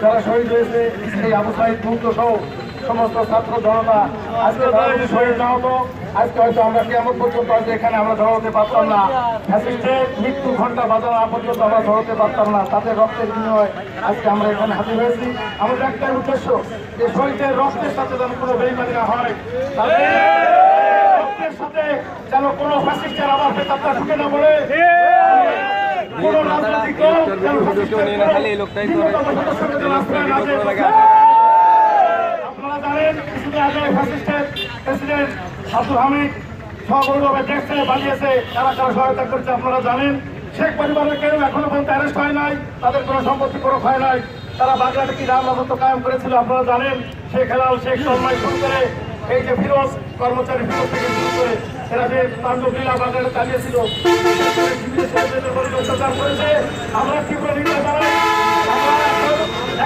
যারা শহীদ হয়েছে এই আবু সাইদ মুক্ত সহ সমস্ত ছাত্র জনতা আজকে শহীদ না হতো আজকে হয়তো আমরা কেমন পর্যন্ত আজকে এখানে আমরা ধরাতে পারতাম না। ফ্যাসিস্টের মৃত্যু ঘন্টা বাজানো পর্যন্ত আমরা ধরাতে পারতাম না। তাদের রক্তের বিনিময়ে আজকে আমরা এখানে হাজির হয়েছি। আমাদের একটাই উদ্দেশ্য যে শহীদের রক্তের সাথে যেন কোনো বেইমানি না হয়, তাদের রক্তের সাথে যেন কোনো ফ্যাসিস্টের আবার পেতাবটা ঢুকে না বলে কোনো রাজনৈতিক দল যেন আপনারা জানেন কিছুদিন আগে ফ্যাসিস্টের প্রেসিডেন্ট আব্দুল হামিদ সগৌরবে দেশ থেকে পালিয়েছে। কারা কারা সহায়তা করছে আপনারা জানেন। শেখ পরিবারের কেউ এখনো পর্যন্ত অ্যারেস্ট হয় নাই, তাদের কোনো সম্পত্তি কোনো হয় নাই। তারা বাংলাতে কি রাজত্ব কায়েম করেছিল আপনারা জানেন। শেখ হেলাল শেখ শর্মাই শুরু করে এই যে ফিরোজ কর্মচারী ফিরোজ থেকে শুরু করে এরা যে তাণ্ডবলীলা বাংলাতে চালিয়েছিল, আমরা তীব্র নিন্দা জানাই।